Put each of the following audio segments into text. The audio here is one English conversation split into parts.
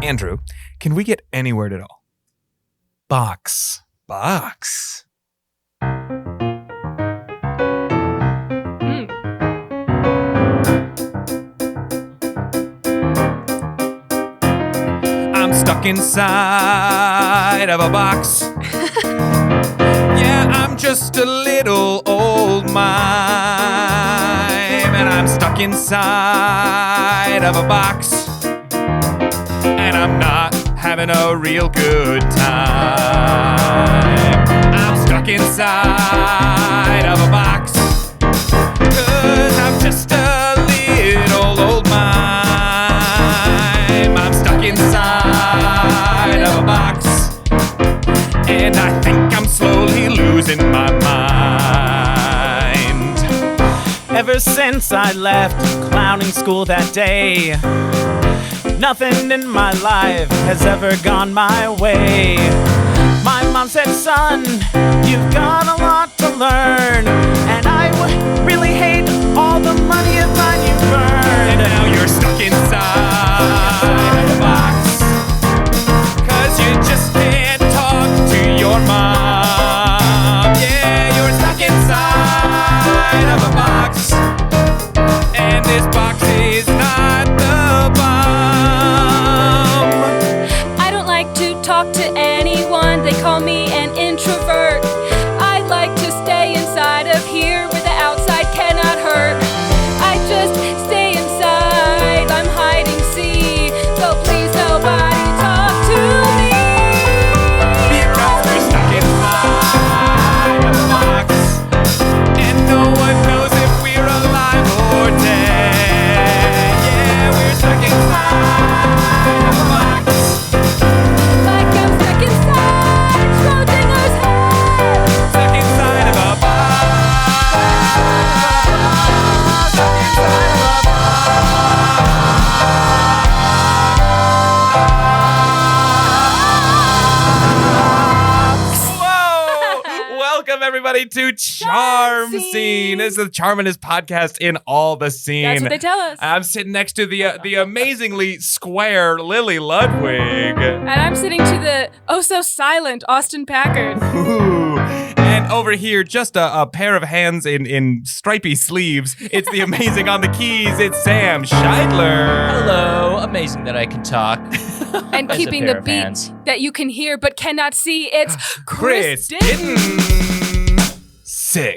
Andrew, can we get any word at all? Box. Box. I'm stuck inside of a box. Yeah, I'm just a little old mime, and I'm stuck inside of a box, and I'm not having a real good time. I'm stuck inside of a box, 'cause I'm just a little old mime. I'm stuck inside of a box, and I think I'm slowly losing my mind. Ever since I left clowning school that day, nothing in my life has ever gone my way. My mom said, son, you've got a lot to learn, and I would really hate all the money and time you burned. And now you're stuck inside a box, 'cause you just can't talk to your mom. Yeah, you're stuck inside of a box, and this box is not the bomb. I don't like to talk to anyone. They call me an introvert. I like to stay inside of here where the outside cannot hurt. I just stay inside. I'm hiding, see. So please nobody talk to me. Because we're stuck inside of a box, and no one knows if we're alive or dead. Yeah, we're stuck inside of a box. Like I'm stuck inside Schrodinger's head. Stuck inside of a box. Stuck inside of a box. Whoa! Welcome everybody to Charm Scene. This is the charmingest podcast in all the scene. That's what they tell us. I'm sitting next to the amazingly square Lily Ludwig. And I'm sitting to the oh-so-silent Austin Packard. Ooh. And over here, just a pair of hands in stripy sleeves. It's the amazing on the keys. It's Sam Scheidler. Hello, amazing that I can talk. And As a keeping pair the of beat hands. that you can hear but cannot see, it's Chris Ditton. Ditton. Sick.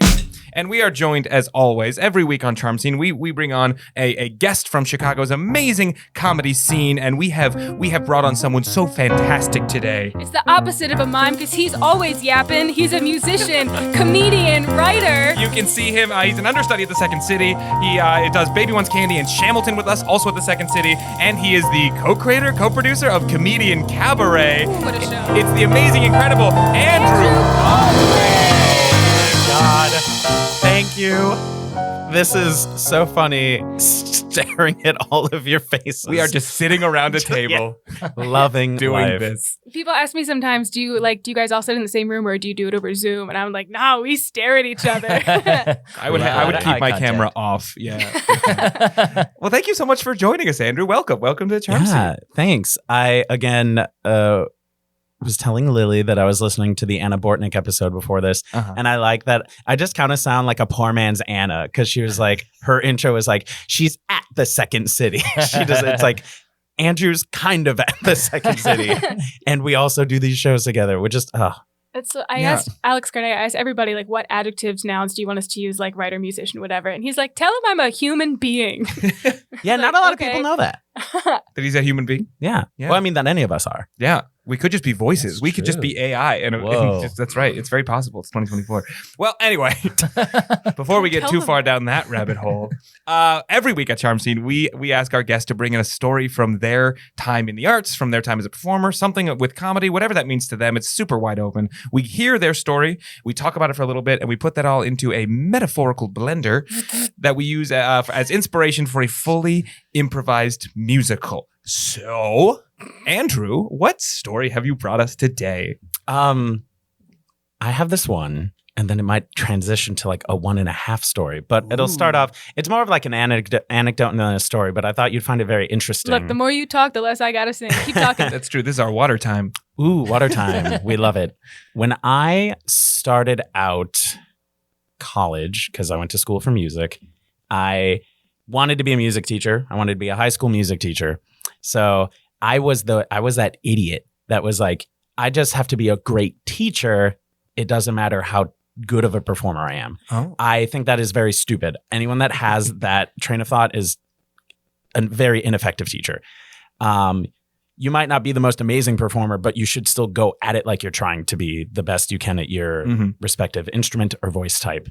And we are joined, as always, every week on Charm Scene. We bring on a guest from Chicago's amazing comedy scene, and we have brought on someone so fantastic today. It's the opposite of a mime because he's always yapping. He's a musician, comedian, writer. You can see him. He's an understudy at the Second City. He does Baby Wants Candy and Shamilton with us, also at the Second City. And he is the co-creator, co-producer of Comedian Cabaret. What a show. It's the amazing, incredible Andrew Baldwin. God, thank you. This is so funny, staring at all of your faces. We are just sitting around a table loving doing life. this. People ask me sometimes, do you guys all sit in the same room or do you do it over Zoom? And I'm like, no, we stare at each other. I would keep Eye my contact. camera off. Yeah. Well, thank you so much for joining us, Andrew. Welcome to Charm Yeah, Scene. thanks. I, again, was telling Lily that I was listening to the Anna Bortnick episode before this. Uh-huh. And I like that. I just kind of sound like a poor man's Anna because she was like, her intro was like, she's at the Second City. She does. It's like, Andrew's kind of at the Second City. And we also do these shows together. We're just, I Yeah. asked Alex Gray, I asked everybody, like, what adjectives, nouns do you want us to use, like writer, musician, whatever? And he's like, tell him I'm a human being. yeah, not a lot of people know that. That he's a human being? Yeah. Yeah. Well, I mean, that any of us are. Yeah. We could just be voices. That's We could just true. be AI. And Whoa. that's right. It's very possible. It's 2024. Well, anyway, before we get Tell too them. far down that rabbit hole, every week at Charm Scene, we ask our guests to bring in a story from their time in the arts, from their time as a performer, something with comedy, whatever that means to them. It's super wide open. We hear their story, we talk about it for a little bit, and we put that all into a metaphorical blender that we use as inspiration for a fully improvised musical. So, Andrew, what story have you brought us today? I have this one. and then it might transition to like a 1.5 story. But it'll start off, it's more of like an anecdote than a story, but I thought you'd find it very interesting. Look, the more you talk, the less I gotta sing. Keep talking. That's true. This is our water time. Ooh, water time. We love it. When I started out college, because I went to school for music, I wanted to be a music teacher. I wanted to be a high school music teacher. So I was that idiot that was like, I just have to be a great teacher. It doesn't matter how good of a performer I am. Oh. I think that is very stupid. Anyone that has that train of thought is a very ineffective teacher. You might not be the most amazing performer, but you should still go at it like you're trying to be the best you can at your respective instrument or voice type.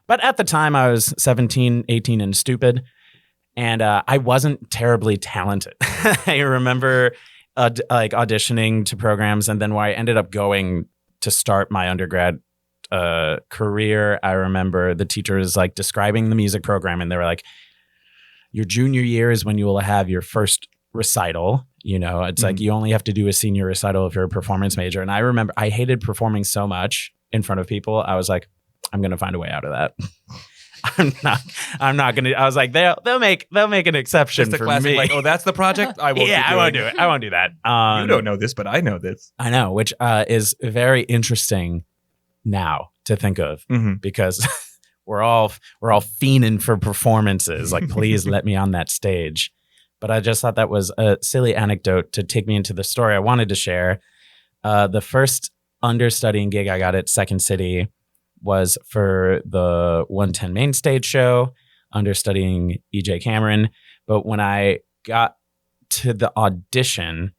But at the time, I was 17, 18 and stupid, and I wasn't terribly talented. I remember auditioning to programs, and then where I ended up going to start my undergrad career, I remember the teachers like describing the music program, and they were like, your junior year is when you will have your first recital. You know, it's like you only have to do a senior recital if you're a performance major. And I remember I hated performing so much in front of people. I was like, I'm going to find a way out of that. I'm not going to. I was like, they'll make an exception Just a for classic, me. like, oh, that's the project? I won't Yeah, be I won't doing do it. I won't do that. You don't know this, but I know this. I know, which is very interesting now to think of because we're all fiending for performances. Like, please let me on that stage. But I just thought that was a silly anecdote to take me into the story I wanted to share. The first understudying gig I got at Second City was for the 110 main stage show, understudying E.J. Cameron. But when I got to the audition,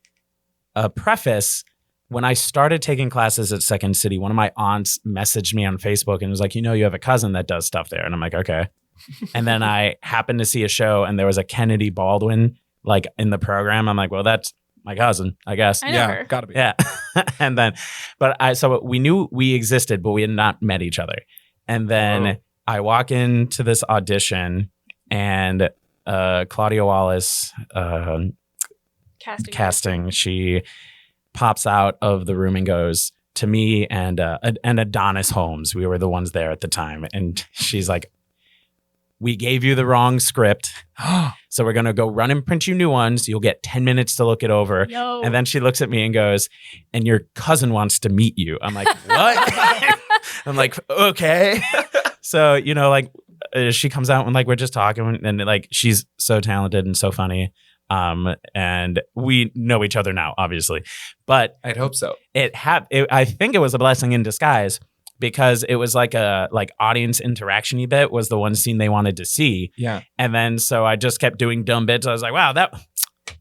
a preface, when I started taking classes at Second City, one of my aunts messaged me on Facebook and was like, you know, you have a cousin that does stuff there. And I'm like, okay. And then I happened to see a show and there was a Kennedy Baldwin like in the program. I'm like, well, that's my cousin, I guess. I know her. Gotta be. Yeah. And then, so we knew we existed, but we had not met each other. And then I walk into this audition and Claudia Wallace, casting, she pops out of the room and goes to me and Adonis Holmes. We were the ones there at the time. And she's like, we gave you the wrong script. So we're going to go run and print you new ones. You'll get 10 minutes to look it over. Yo. And then she looks at me and goes, and your cousin wants to meet you. I'm like, what? I'm like, okay. So, you know, like she comes out and like, we're just talking and like, she's so talented and so funny. And we know each other now, obviously, but I'd hope so. I think it was a blessing in disguise. Because it was like a audience interaction-y bit was the one scene they wanted to see. Yeah. And then so I just kept doing dumb bits. I was like, wow, that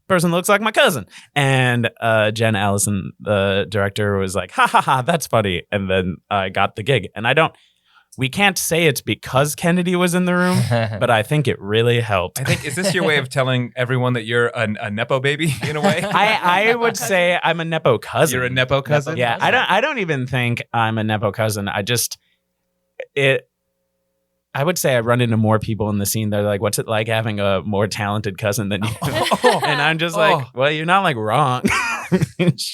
person looks like my cousin. And Jen Allison, the director, was like, ha ha ha, that's funny. And then I got the gig. And we can't say it's because Kennedy was in the room, but I think it really helped. I think, is this your way of telling everyone that you're a Nepo baby in a way? I would say I'm a Nepo cousin. You're a Nepo cousin? Yeah, I don't even think I'm a Nepo cousin. I would say I run into more people in the scene. They're like, what's it like having a more talented cousin than you? And I'm just like, well, you're not like wrong.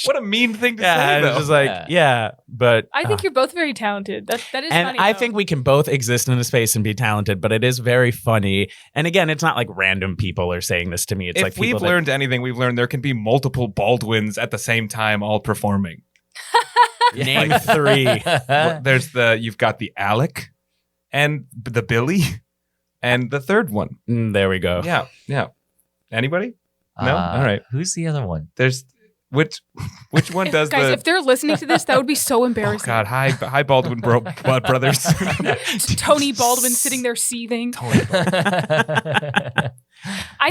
What a mean thing to say, Yeah, though. it's just like, yeah, but I think you're both very talented. That is and funny. I though. think we can both exist in a space and be talented, but it is very funny. And again, it's not like random people are saying this to me. It's if like people we've learned anything, we've learned there can be multiple Baldwins at the same time all performing. name three. You've got the Alec and the Billy and the third one. There we go. Yeah. Anybody? No? All right. Who's the other one? There's which one does Guys, the if they're listening to this, that would be so Oh embarrassing. God, hi Baldwin brothers. Tony Baldwin sitting there seething. I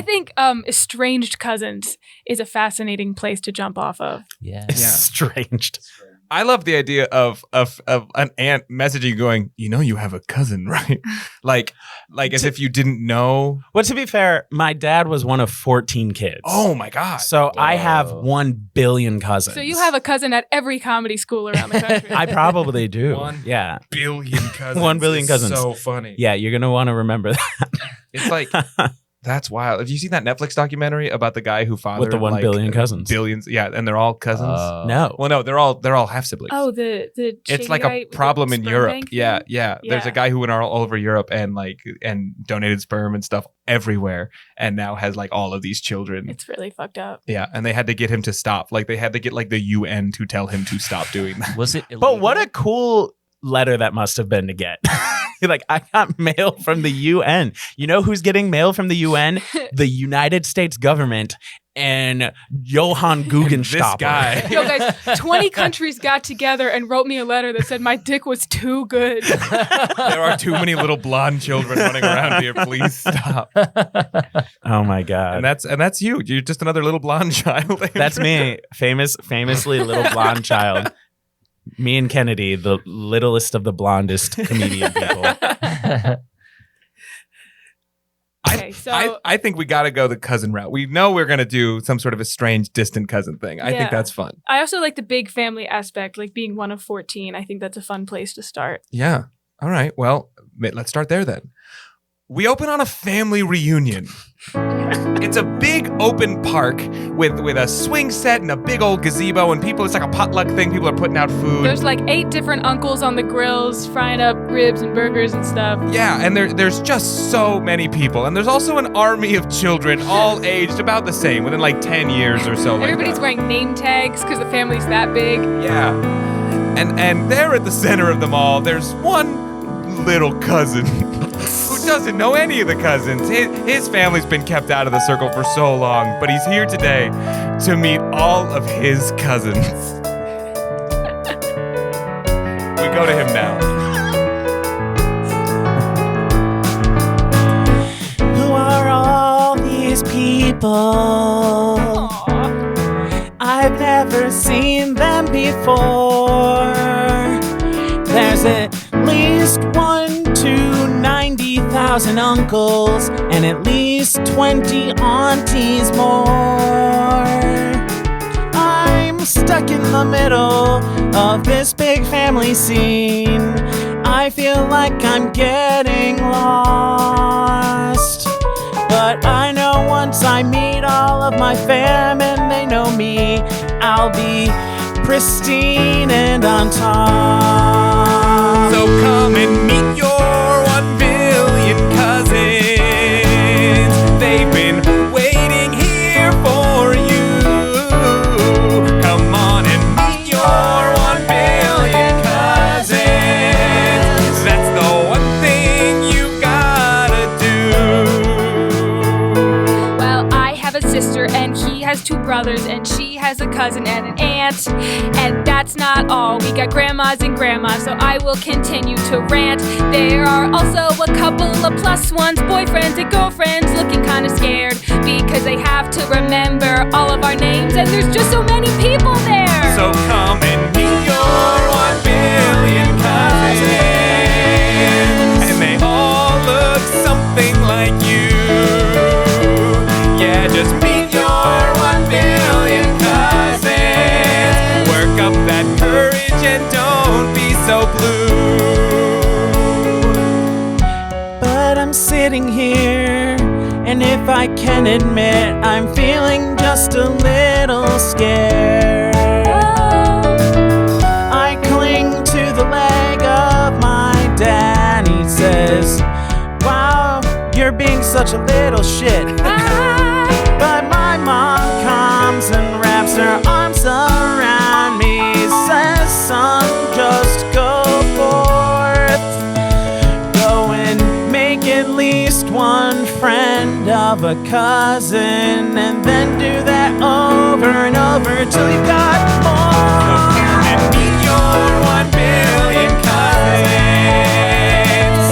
think estranged cousins is a fascinating place to jump off of. Yeah. Estranged. I love the idea of an aunt messaging going, you know, you have a cousin, right? like as if you didn't know. Well, to be fair, my dad was one of 14 kids. Oh my God. So I have 1 billion cousins. So you have a cousin at every comedy school around the country. I probably do. 1 Yeah. billion cousins. 1 billion is cousins. So funny. Yeah, you're going to want to remember that. It's like That's wild. Have you seen that Netflix documentary about the guy who fathered With the 1 billion cousins? Billions, yeah, and they're all cousins. No. Well, no, they're all half siblings. Oh, the It's like guy a with the problem in sperm Europe. bank Yeah, thing? yeah. There's a Yeah. guy who went all over Europe and donated sperm and stuff everywhere, and now has like all of these children. It's really fucked up. Yeah, and they had to get him to stop. Like they had to get like the UN to tell him to stop doing that. Was it illegal? But what a cool letter that must have been to get. Like, I got mail from the UN. You know who's getting mail from the UN? The United States government and Johann Guggenstapler. This guy. Yo, guys, 20 countries got together and wrote me a letter that said my dick was too good. There are too many little blonde children running around here. Please stop. Oh my God. And that's you. You're just another little blonde child. That's me. Famously little blonde child. Me and Kennedy, the littlest of the blondest comedian people. Okay, so I think we got to go the cousin route. We know we're going to do some sort of a strange distant cousin thing. I think Yeah. that's fun. I also like the big family aspect, like being one of 14. I think that's a fun place to start. Yeah. All right. Well, let's start there then. We open on a family reunion. It's a big open park with a swing set and a big old gazebo and people. It's like a potluck thing. People are putting out food. There's like 8 different uncles on the grills frying up ribs and burgers and stuff. Yeah, and there's just so many people. And there's also an army of children, all aged about the same, within like 10 years or so. Like Everybody's that. wearing name tags because the family's that big. Yeah. And there at the center of them all, there's one little cousin who doesn't know any of the cousins. His family's been kept out of the circle for so long, but he's here today to meet all of his cousins. We go to him now. Who are all these people? I've never seen them before. There's at least 1 to 90,000 uncles and at least 20 aunties more. I'm stuck in the middle of this big family scene. I feel like I'm getting lost. But I know once I meet all of my fam and they know me, I'll be pristine and on top. So come and meet your 1 billion cousins. They've been waiting here for you. Come on and meet your 1 billion cousins. That's the one thing you gotta do. Well, I have a sister and he has 2 brothers and she has a cousin and an aunt. And that's not all. We got grandmas and grandmas, so I will continue to rant. There are also a couple of plus ones, boyfriends and girlfriends looking kind of scared because they have to remember all of our names and there's just so many people there. So come and meet your 1 billion cousins. And they all look something like you. Yeah, just meet your 1 billion cousins. Work up that courage and don't be so blue. But I'm sitting here, and if I can admit, I'm feeling just a little scared. I cling to the leg of my dad, he says, wow, you're being such a little shit. But my mom comes and wraps her arms around me, says, son, just go forth. Go and make at least 1 friend of a cousin, and then do that over and over till you've got more. And meet your 1 billion cousins.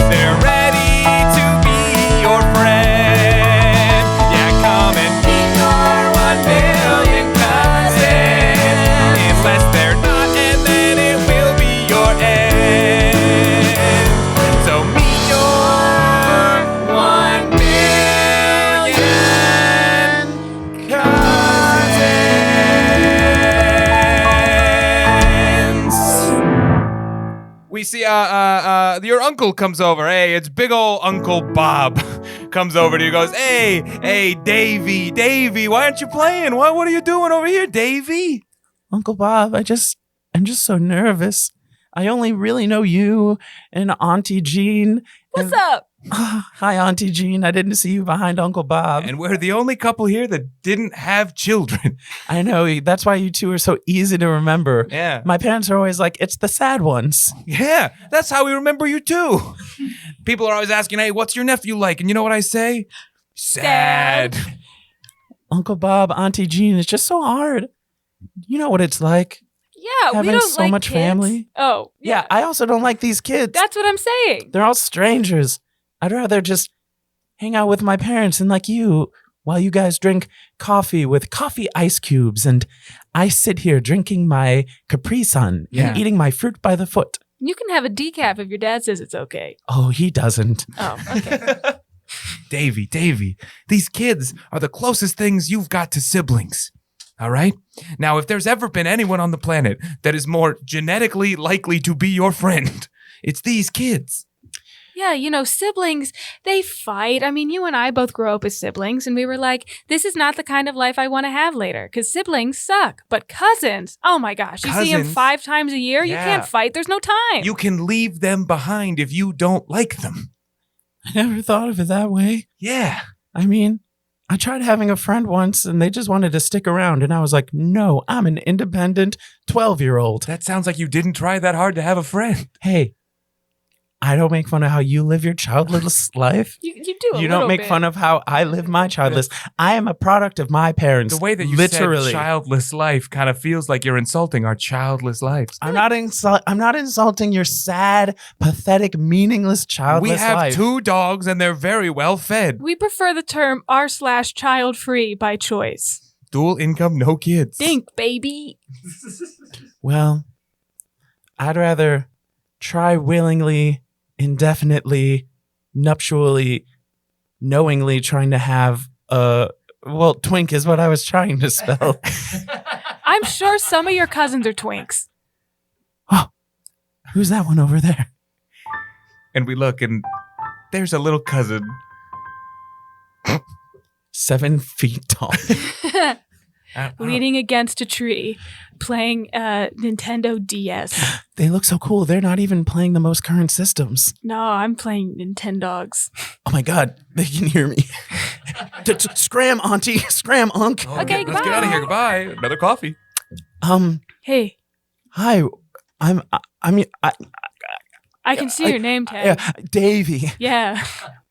They're ready to be your friend. Yeah, come and meet your 1 billion cousins. Unless they're not, and then it will be your end. So meet your 1 billion cousins. We see your uncle comes over. Hey, it's big old Uncle Bob comes over to you, goes, hey, Davy, why aren't you playing? What are you doing over here, Davy? Uncle Bob, I'm just so nervous. I only really know you and Auntie Jean. What's up? Hi, Auntie Jean. I didn't see you behind Uncle Bob. And we're the only couple here that didn't have children. I know. That's why you two are so easy to remember. Yeah. My parents are always like, it's the sad ones. Yeah, that's how we remember you too. People are always asking, hey, what's your nephew like? And you know what I say? Sad. Uncle Bob, Auntie Jean, it's just so hard. You know what it's like. Yeah, having we don't so like much kids. family. Oh, Yeah, I also don't like these kids. That's what I'm saying. They're all strangers. I'd rather just hang out with my parents and like you while you guys drink coffee with coffee ice cubes and I sit here drinking my Capri Sun and eating my fruit by the foot. You can have a decaf if your dad says it's okay. Oh, he doesn't. Oh, okay. Davy, these kids are the closest things you've got to siblings. All right? Now, if there's ever been anyone on the planet that is more genetically likely to be your friend, it's these kids. Yeah, siblings, they fight. I mean, you and I both grew up as siblings, and we were like, this is not the kind of life I want to have later, because siblings suck. But cousins, oh my gosh, you see them 5 times a year? Yeah. You can't fight. There's no time. You can leave them behind if you don't like them. I never thought of it that way. Yeah. I mean, I tried having a friend once and they just wanted to stick around. And I was like, no, I'm an independent 12-year-old. That sounds like you didn't try that hard to have a friend. Hey, I don't make fun of how you live your childless life. You do a You don't little make bit. fun of how I live my childless. I am a product of my parents. The way that you literally said childless life kind of feels like you're insulting our childless lives. I'm not insulting your sad, pathetic, meaningless childless We have life. 2 dogs and they're very well fed. We prefer the term r/child free by choice. Dual income, no kids. Think, baby. Well, I'd rather try willingly, indefinitely, nuptially, knowingly trying to have twink is what I was trying to spell. I'm sure some of your cousins are twinks. Oh, who's that one over there? And we look and there's a little cousin. 7 feet tall. Leaning against a tree, playing Nintendo DS. They look so cool. They're not even playing the most current systems. No, I'm playing Nintendogs. Oh my God, they can hear me. Scram, auntie. Scram, unk. Okay, Let's get out of here. Goodbye. Another coffee. Hey, Hi. I can see your name tag. Davy. Yeah.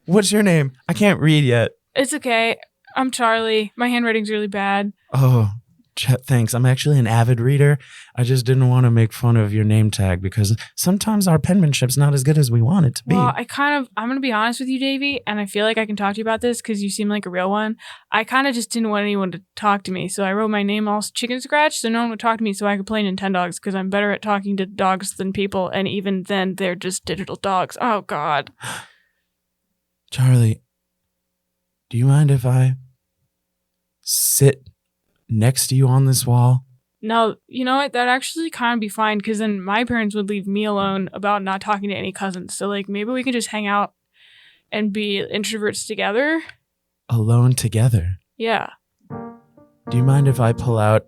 What's your name? I can't read yet. It's okay. I'm Charlie. My handwriting's really bad. Oh, thanks. I'm actually an avid reader. I just didn't want to make fun of your name tag because sometimes our penmanship's not as good as we want it to be. Well, I'm going to be honest with you, Davey, and I feel like I can talk to you about this because you seem like a real one. I kind of just didn't want anyone to talk to me, so I wrote my name all chicken scratch so no one would talk to me so I could play Nintendogs because I'm better at talking to dogs than people, and even then, they're just digital dogs. Oh, God. Charlie, do you mind if I sit next to you on this wall? No, you know what? That'd actually kind of be fine because then my parents would leave me alone about not talking to any cousins. So, like, maybe we can just hang out and be introverts together. Alone together? Yeah. Do you mind if I pull out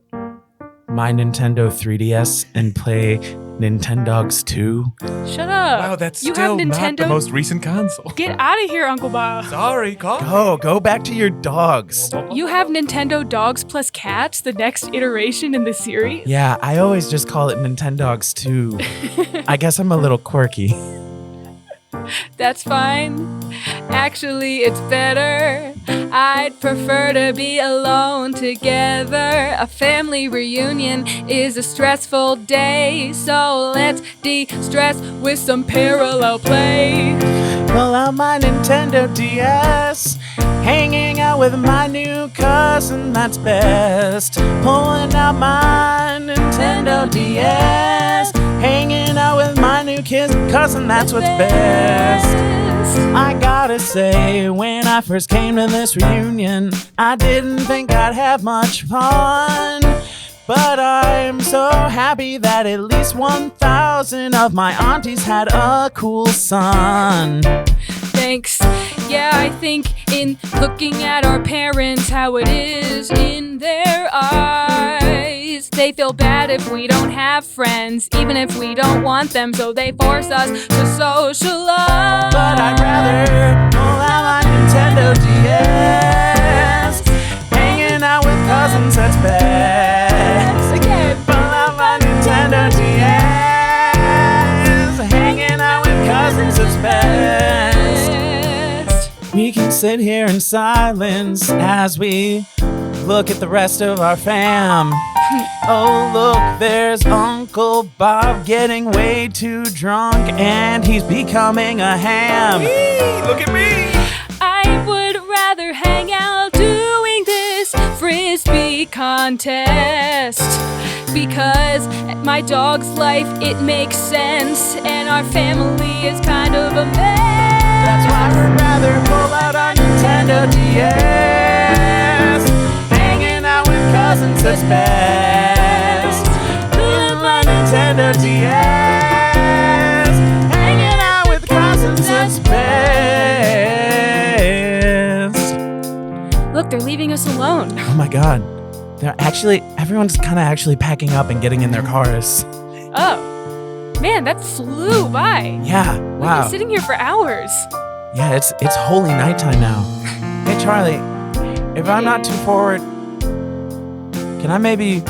my Nintendo 3DS and play Nintendogs 2? Shut up. Wow, that's You still have not the Nintendo? most recent console. Get out of here, Uncle Bob. Sorry, coffee. Go back to your dogs. You have Nintendo Dogs plus Cats, the next iteration in the series? Yeah, I always just call it Nintendogs 2. I guess I'm a little quirky. That's fine. Actually, it's better. I'd prefer to be alone together. A family reunion is a stressful day, so let's de-stress with some parallel play. Well, on my Nintendo DS, hanging out with my new cousin, that's best. Pulling out my Nintendo DS, hanging out with my new cousin, that's what's best. I gotta say, when I first came to this reunion, I didn't think I'd have much fun. But I'm so happy that at least 1,000 of my aunties had a cool son. Thanks. Yeah, I think in looking at our parents, how it is in their eyes. They feel bad if we don't have friends, even if we don't want them, so they force us to socialize. But I'd rather pull out my Nintendo DS. Hanging out with cousins, that's best. Again. Pull out my Nintendo DS. Hanging out with cousins, that's best. We can sit here in silence as we look at the rest of our fam. Oh, look, there's Uncle Bob getting way too drunk, and he's becoming a ham. Look at me. I would rather hang out doing this frisbee contest, because my dog's life, it makes sense, and our family is kind of a mess. That's why we'd rather pull out our Nintendo DS. Hanging out with cousins, that's best. Pull out my Nintendo DS. Hanging out with cousins, that's best. Look, they're leaving us alone. Oh my god. Everyone's kind of actually packing up and getting in their cars. Oh, man, that flew by. Yeah, We've wow. been sitting here for hours. Yeah, it's holy nighttime now. Hey, Charlie, if I'm not too forward, can I maybe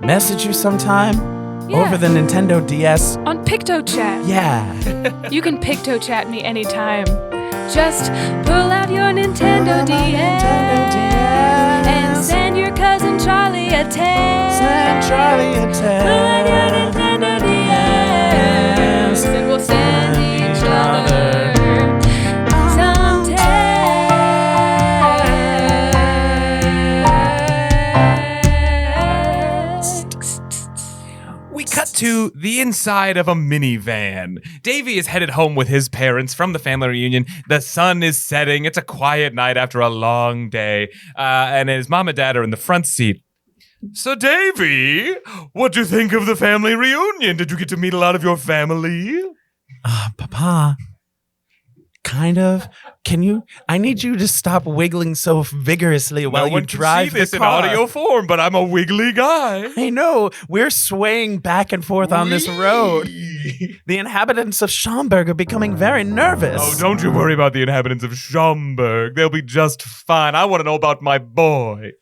message you sometime Yeah. over the Nintendo DS? On PictoChat. Yeah. You can PictoChat me anytime. Just pull out your Nintendo DS and send your cousin Charlie a text. Send Charlie a text. Pull out your Nintendo DS and we'll send each other some texts. We cut to the inside of a minivan. Davy is headed home with his parents from the family reunion. The sun is setting. It's a quiet night after a long day. And his mom and dad are in the front seat. So, Davy, what do you think of the family reunion? Did you get to meet a lot of your family? Papa, kind of. I need you to stop wiggling so vigorously while you drive this the in car. audio form, but I'm a wiggly guy. I know. We're swaying back and forth on this road. The inhabitants of Schaumburg are becoming very nervous. Oh, don't you worry about the inhabitants of Schaumburg. They'll be just fine. I want to know about my boy.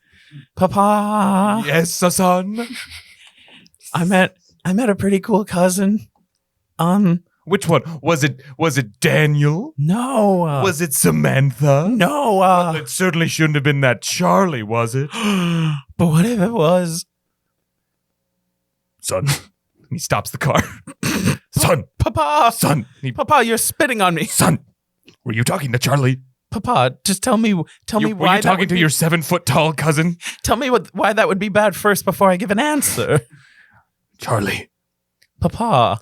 Papa. Yes, son. I met a pretty cool cousin. Which one? Was it Daniel? No. Was it Samantha? No. It certainly shouldn't have been that Charlie, was it? But what if it was? Son. He stops the car. Son. Papa. Son. Papa, you're spitting on me. Son. Were you talking to Charlie? Papa, just tell me Were why you that talking would to be, your 7-foot-tall cousin? Tell me why that would be bad first before I give an answer. Charlie. Papa.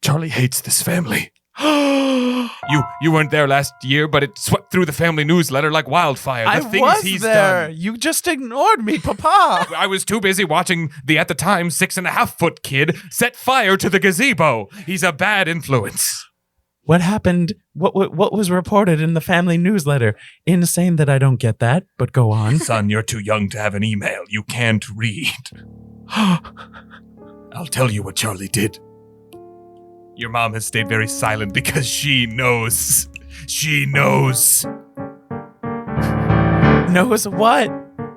Charlie hates this family. You weren't there last year, but it swept through the family newsletter like wildfire. I The things was he's there. done. You just ignored me, Papa. I was too busy watching the, at the time, 6.5-foot kid set fire to the gazebo. He's a bad influence. What happened? What was reported in the family newsletter? Insane that I don't get that, but go on. Son, you're too young to have an email. You can't read. I'll tell you what Charlie did. Your mom has stayed very silent because she knows. She knows. Knows what?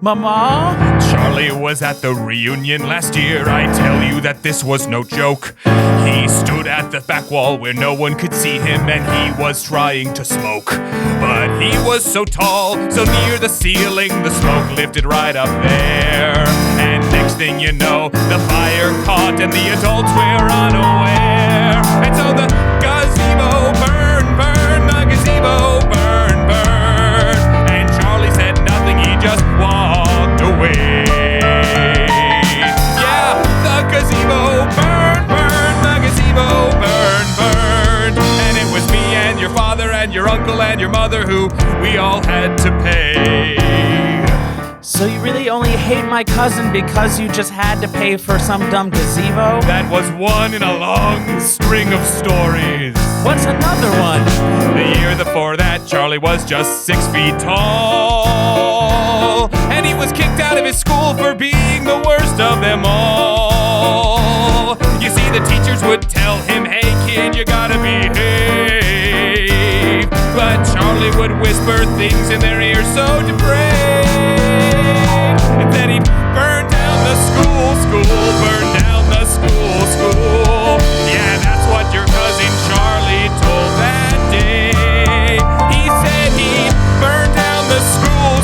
Mama? Charlie was at the reunion last year. I tell you that this was no joke. He stood at the back wall where no one could see him, and he was trying to smoke. But he was so tall, so near the ceiling, the smoke lifted right up there. And next thing you know, the fire caught and the adults were unaware. And so the gazebo burned, the gazebo burned. And Charlie said nothing, he just walked away. Yeah, the gazebo burned, the gazebo burned. And it was me and your father and your uncle and your mother who we all had to pay. So you really only hate my cousin because you just had to pay for some dumb gazebo? That was one in a long string of stories. What's another one? The year before that, Charlie was just 6 feet tall. And he was kicked out of his school for being the worst of them all. You see, the teachers would tell him, hey kid, you gotta behave. But Charlie would whisper things in their ears so depraved. And then he'd burn down the school, burn down the school. Yeah, that's what your cousin Charlie told that day. He said he'd burn down the school,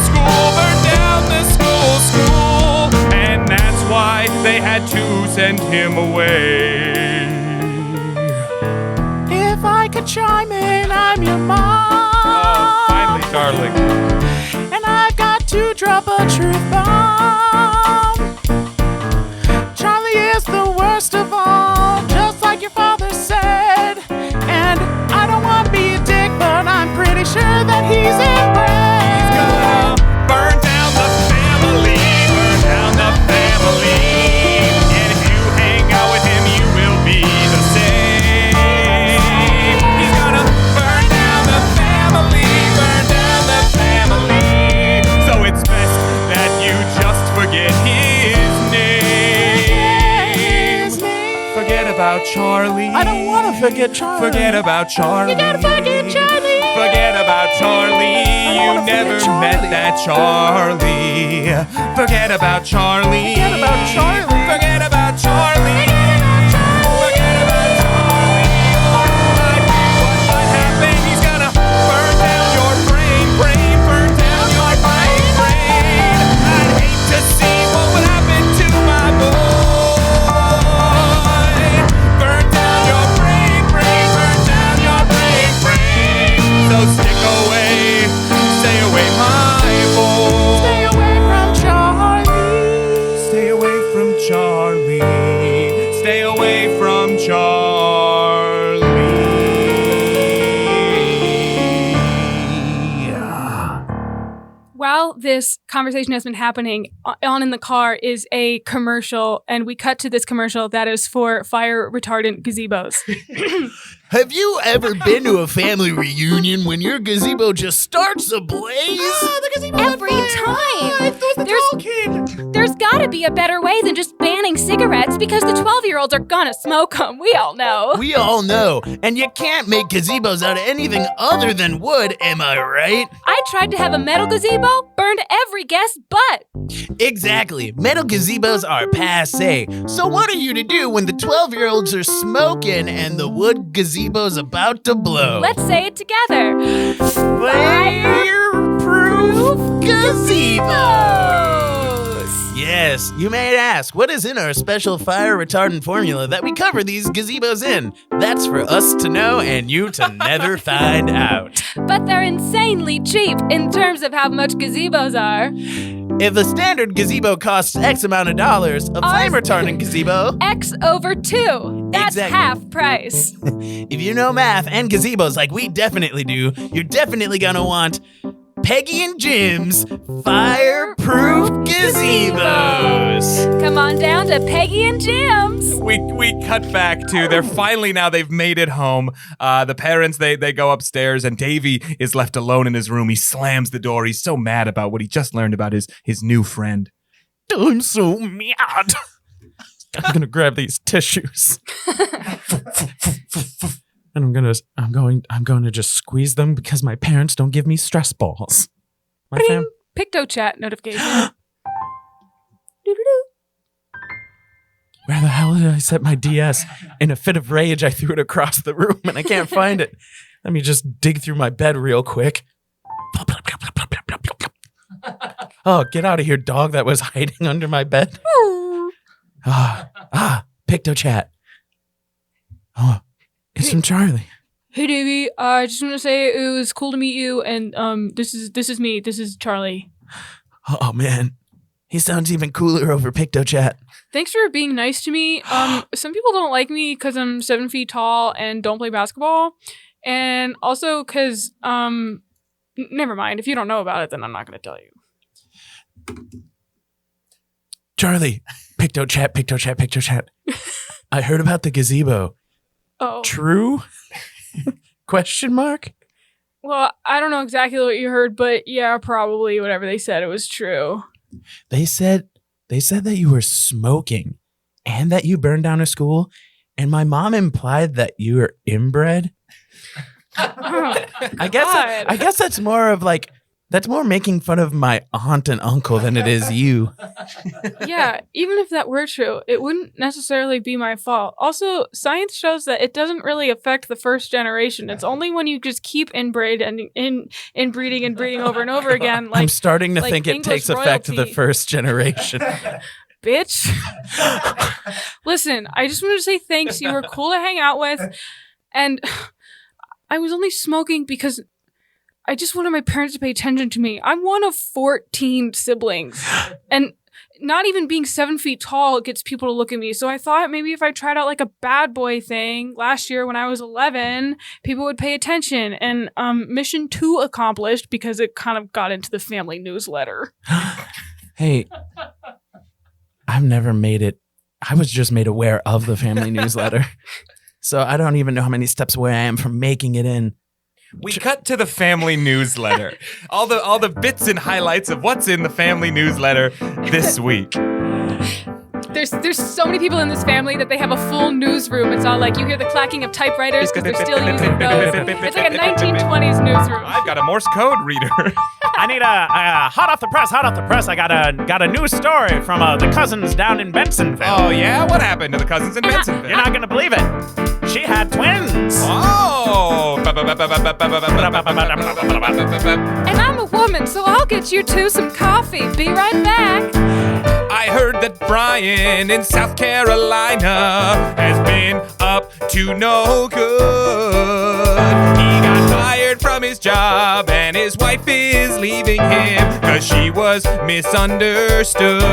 burn down the school. And that's why they had to send him away. If I could chime in, I'm your mom. Oh, finally, Charlie. And I've got to drop a truth bomb. Charlie is the worst of all, just like your father said. And I don't want to be a dick, but I'm pretty sure that he's inbred. He's gonna burn down the family, burn down the family. And if you hang out with him, you will be the same. He's gonna burn down the family, burn down the family. So it's best that you just forget his name. Forget about Charlie. I don't want to forget Charlie. Forget about Charlie. You gotta forget Charlie. Forget about Charlie. You never met that Charlie. Forget about Charlie. Forget about Charlie. Forget about Charlie. Forget about Charlie. What might happen? He's gonna burn down your brain, burn down your brain. I'd hate to see what would happen to my boy. Burn down your brain, burn down your brain. So stick away, stay away, my boy. Stay away from Charlie. Stay away from Charlie. Stay away from Charlie. While this conversation has been happening, on in the car is a commercial, and we cut to this commercial that is for fire retardant gazebos. Have you ever been to a family reunion when your gazebo just starts ablaze? Every time. There's gotta be a better way than just banning cigarettes because the 12-year-olds are gonna smoke them. We all know. We all know, and you can't make gazebos out of anything other than wood, am I right? I tried to have a metal gazebo, burned every guest's butt. Exactly. Metal gazebos are passé. So what are you to do when the 12-year-olds are smoking and the wood gazebo's about to blow? Let's say it together. Fireproof Gazebos! Yes, you may ask, what is in our special fire retardant formula that we cover these gazebos in? That's for us to know and you to never find out. But they're insanely cheap in terms of how much gazebos are. If a standard gazebo costs X amount of dollars, a flame retardant gazebo, X over 2. That's Exactly. half price. if you know math and gazebos like we definitely do, you're definitely gonna want Peggy and Jim's Fireproof Gazebos. Come on down to Peggy and Jim's. We cut back to they've made it home. The parents they go upstairs and Davey is left alone in his room. He slams the door. He's so mad about what he just learned about his new friend. I'm so mad. I'm gonna grab these tissues. And I'm going to just squeeze them because my parents don't give me stress balls. Picto chat notification. Doo-doo-doo. Where the hell did I set my DS? In a fit of rage, I threw it across the room and I can't find it. Let me just dig through my bed real quick. Oh, get out of here, dog that was hiding under my bed. Picto chat. Oh, it's from Charlie. Hey Davey, I just want to say it was cool to meet you, and this is me. This is Charlie. Oh man, he sounds even cooler over Picto chat. Thanks for being nice to me. Some people don't like me because I'm 7 feet tall and don't play basketball, and also because never mind. If you don't know about it, then I'm not going to tell you. Charlie, Picto chat. I heard about the gazebo. Oh. True? Question mark? Well, I don't know exactly what you heard, but yeah, probably whatever they said, it was true. They said that you were smoking and that you burned down a school, and my mom implied that you were inbred. I guess that's more making fun of my aunt and uncle than it is you. Yeah, even if that were true, it wouldn't necessarily be my fault. Also, science shows that it doesn't really affect the first generation. It's only when you just keep inbreeding and breeding over and over again. I'm starting to think it English takes effect to the royalty. first generation. Bitch. Listen, I just wanted to say thanks. You were cool to hang out with. And I was only smoking because I just wanted my parents to pay attention to me. I'm one of 14 siblings. And not even being 7 feet tall gets people to look at me. So I thought maybe if I tried out like a bad boy thing last year when I was 11, people would pay attention. And mission 2 accomplished because it kind of got into the family newsletter. Hey, I've never made it. I was just made aware of the family newsletter. So I don't even know how many steps away I am from making it in. We cut to the family newsletter. All the bits and highlights of what's in the family newsletter this week. There's so many people in this family that they have a full newsroom. It's all like you hear the clacking of typewriters because they're still using those. It's like a 1920s newsroom. I've got a Morse code reader. I need a hot off the press. I got a news story from the cousins down in Bensonville. Oh yeah, what happened to the cousins in Bensonville? You're not gonna believe it. She had twins. Oh. And I'm a woman, so I'll get you two some coffee. Be right back. I heard that Brian in South Carolina has been up to no good. He got fired from his job and his wife is leaving him 'cause she was misunderstood.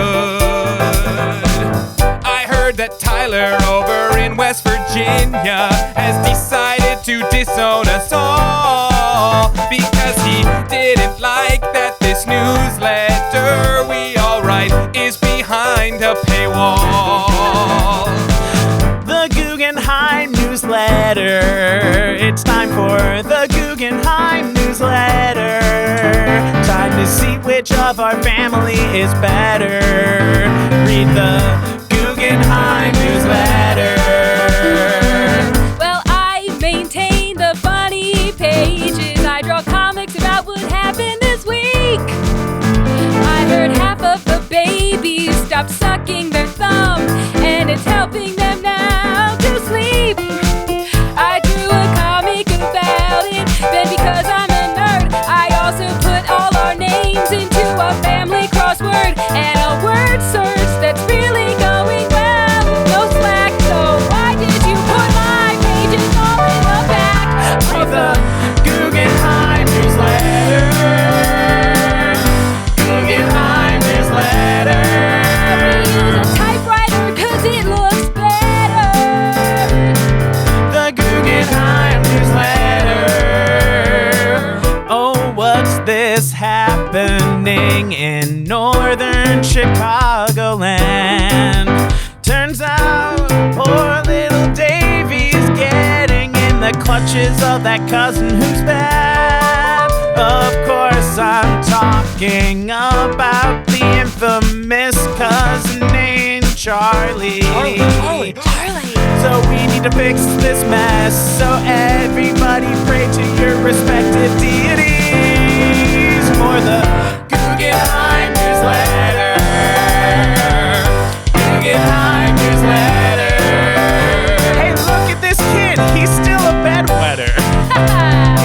I heard that Tyler over in West Virginia has decided to disown us all because he didn't like that this newsletter we all write is behind a paywall. The Guggenheim newsletter. It's time for the Guggenheim newsletter. Time to see which of our family is better. Read the Guggenheim newsletter. Well, I maintain the funny pages. I draw comics about what happened this week. I heard half of the babies stopped sucking their thumb, and it's helping them now to sleep. I drew a comic about it, then because I'm a nerd, I also put all our names into a family crossword and a word search that's really going well. No slack, so why did you put my pages all in the back Read the Guggenheim newsletter. Guggenheim newsletter. Use a typewriter 'cause it looks better. The Guggenheim newsletter. Oh, what's this happening in northern Chicagoland? Turns out poor little Davey's getting in the clutches of that cousin who's bad. Of course, I'm talking about the infamous cousin named Charlie. Charlie. So we need to fix this mess. So everybody pray to your respective deities for the Guggenheim newsletter. Guggenheim newsletter. Hey, look at this kid. He's still a bedwetter.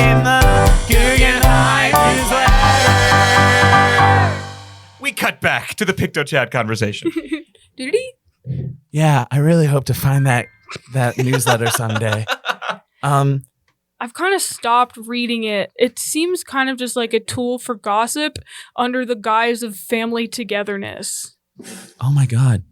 In the Guggenheim newsletter. We cut back to the PictoChat conversation. Did he? Yeah, I really hope to find that newsletter someday. I've kind of stopped reading it. It seems kind of just like a tool for gossip under the guise of family togetherness. Oh my God.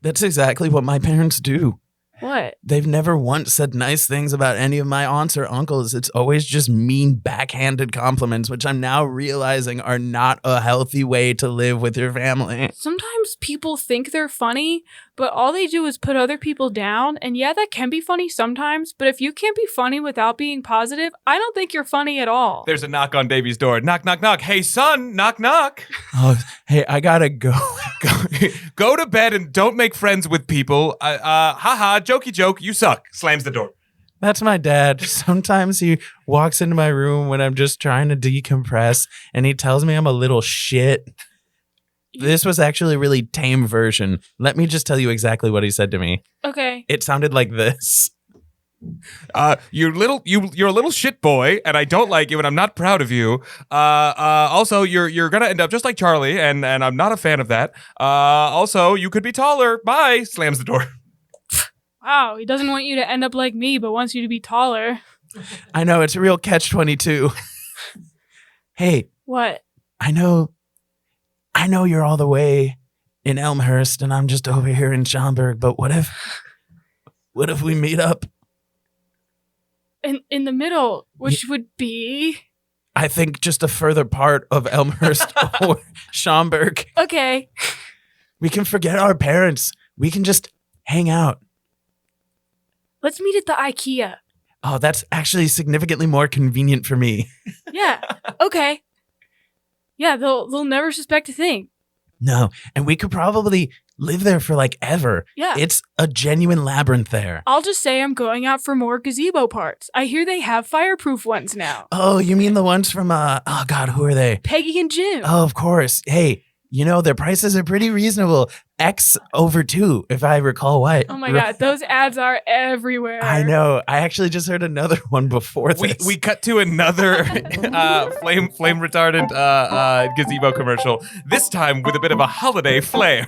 That's exactly what my parents do. What? They've never once said nice things about any of my aunts or uncles. It's always just mean backhanded compliments, which I'm now realizing are not a healthy way to live with your family. Sometimes people think they're funny, but all they do is put other people down. And yeah, that can be funny sometimes, but if you can't be funny without being positive, I don't think you're funny at all. There's a knock on Davy's door. Knock, knock, knock. Hey, son, knock, knock. Oh, hey, I gotta go. Go to bed and don't make friends with people. Haha, jokey joke, you suck. Slams the door. That's my dad. Sometimes he walks into my room when I'm just trying to decompress and he tells me I'm a little shit. This was actually a really tame version. Let me just tell you exactly what he said to me. Okay. It sounded like this. You're a little shit boy, and I don't like you, and I'm not proud of you. Also, you're gonna end up just like Charlie, and I'm not a fan of that. Also, you could be taller. Bye. Slams the door. Wow, he doesn't want you to end up like me, but wants you to be taller. I know, it's a real catch-22. Hey. What? I know you're all the way in Elmhurst, and I'm just over here in Schaumburg, but what if we meet up? In the middle, which would be... I think just a further part of Elmhurst or Schaumburg. Okay. We can forget our parents. We can just hang out. Let's meet at the IKEA. Oh, that's actually significantly more convenient for me. Yeah. Okay. Yeah, they'll never suspect a thing. No, and we could probably live there for like ever. Yeah. It's a genuine labyrinth there. I'll just say I'm going out for more gazebo parts. I hear they have fireproof ones now. Oh, you mean the ones from, oh God, who are they? Peggy and Jim. Oh, of course. Hey, you know, their prices are pretty reasonable. X over 2, if I recall right. Oh my God, those ads are everywhere. I know. I actually just heard another one before this. We cut to another flame retardant gazebo commercial. This time with a bit of a holiday flair.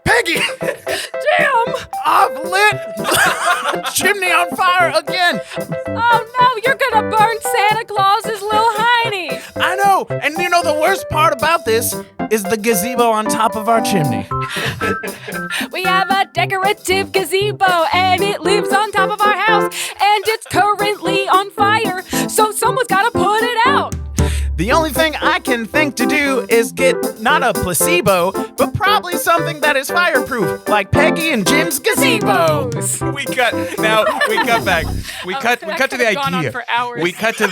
Peggy! Jim! I've lit chimney on fire again. Oh no, you're gonna burn Santa Claus's little hiney. I know. And you know the worst part about this is the gazebo on top of our chimney. We have a decorative gazebo and it lives on top of our house and it's currently on fire, so someone's gotta put it out. The only thing I can think to do is get not a placebo, but probably something that is fireproof, like Peggy and Jim's gazebo. We cut back. We cut to the IKEA. For hours. We cut to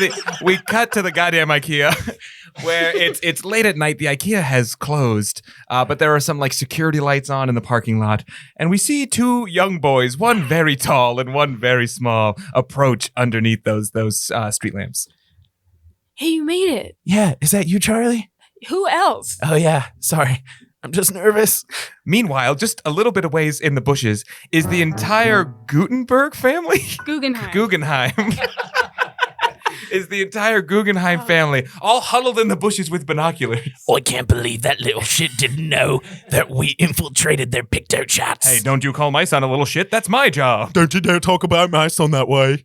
the goddamn IKEA. Where it's late at night, the IKEA has closed, but there are some like security lights on in the parking lot, and we see 2 young boys, one very tall and one very small, approach underneath those street lamps. Hey, you made it. Yeah, is that you, Charlie? Who else? Oh yeah, sorry. I'm just nervous. Meanwhile, just a little bit of ways in the bushes is the entire Gutenberg family. Guggenheim. Is the entire Guggenheim family all huddled in the bushes with binoculars. I can't believe that little shit didn't know that we infiltrated their picked-out shots. Hey, don't you call my son a little shit? That's my job. Don't you dare talk about my son that way.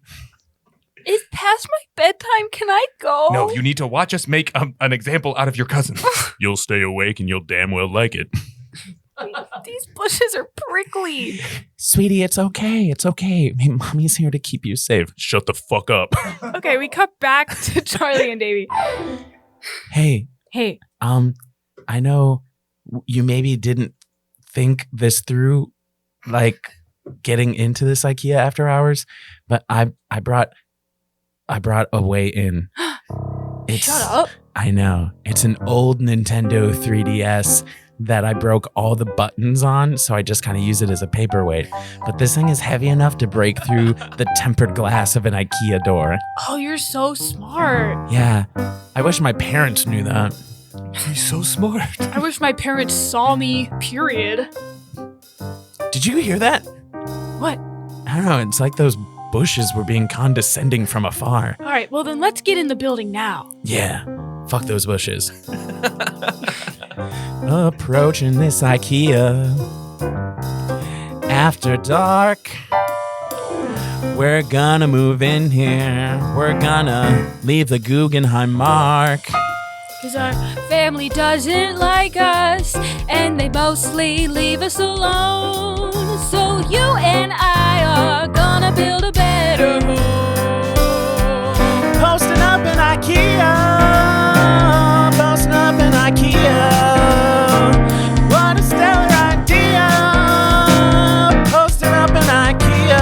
It's past my bedtime. Can I go? No, you need to watch us make an example out of your cousin. You'll stay awake and you'll damn well like it. These bushes are prickly. Sweetie, it's okay. It's okay. I mean, Mommy's here to keep you safe. Shut the fuck up. Okay, we cut back to Charlie and Davy. Hey. Hey. I know you maybe didn't think this through, like getting into this IKEA after hours, but I brought a way in. Shut up. I know. It's an old Nintendo 3DS that I broke all the buttons on, so I just kind of use it as a paperweight. But this thing is heavy enough to break through the tempered glass of an IKEA door. Oh, you're so smart. Yeah. I wish my parents knew that. He's so smart. I wish my parents saw me, period. Did you hear that? What? I don't know. It's like those bushes were being condescending from afar. All right, well then let's get in the building now. Yeah. Fuck those bushes. Approaching this IKEA after dark. We're gonna move in here. We're gonna leave the Guggenheim mark. 'Cause our family doesn't like us, and they mostly leave us alone. So you and I are gonna build a better home. Posting up in IKEA. Posting up in IKEA. What a stellar idea. Posting up in IKEA.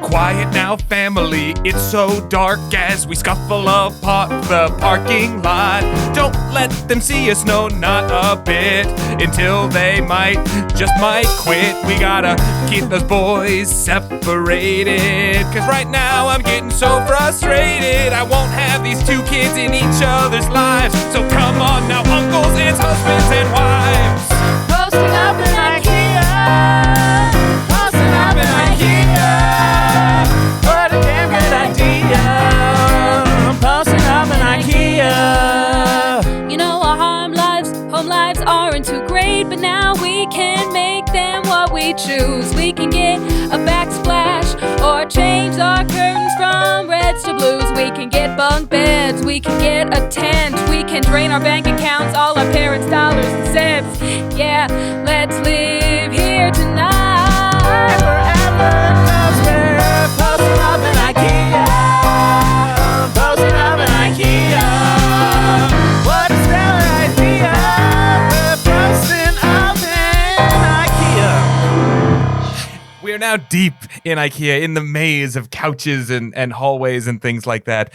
Quiet now, family. It's so dark as we scuffle apart the parking lot. Don't let them see us, no, not a bit. Until they just might quit. We gotta keep those boys separated. Cause right now I'm getting so frustrated. I won't have these two kids in each other's lives. So come on now, uncles, aunts, husbands, and wives. Posting up in IKEA. Posting up in IKEA. What a damn good idea. Posting up in IKEA. You know, our home lives aren't too great, but now we can make them what we choose. We can get a backsplash or change our curtains from reds to blues. We can get bunk beds, we can get a tent, we can drain our bank accounts, all our parents' dollars and cents. Yeah, let's live here tonight. Forever, 'cause we're posting up in IKEA. Posting up in IKEA. What a stellar idea. We're posting up in IKEA. We are now deep in IKEA, in the maze of couches and hallways and things like that.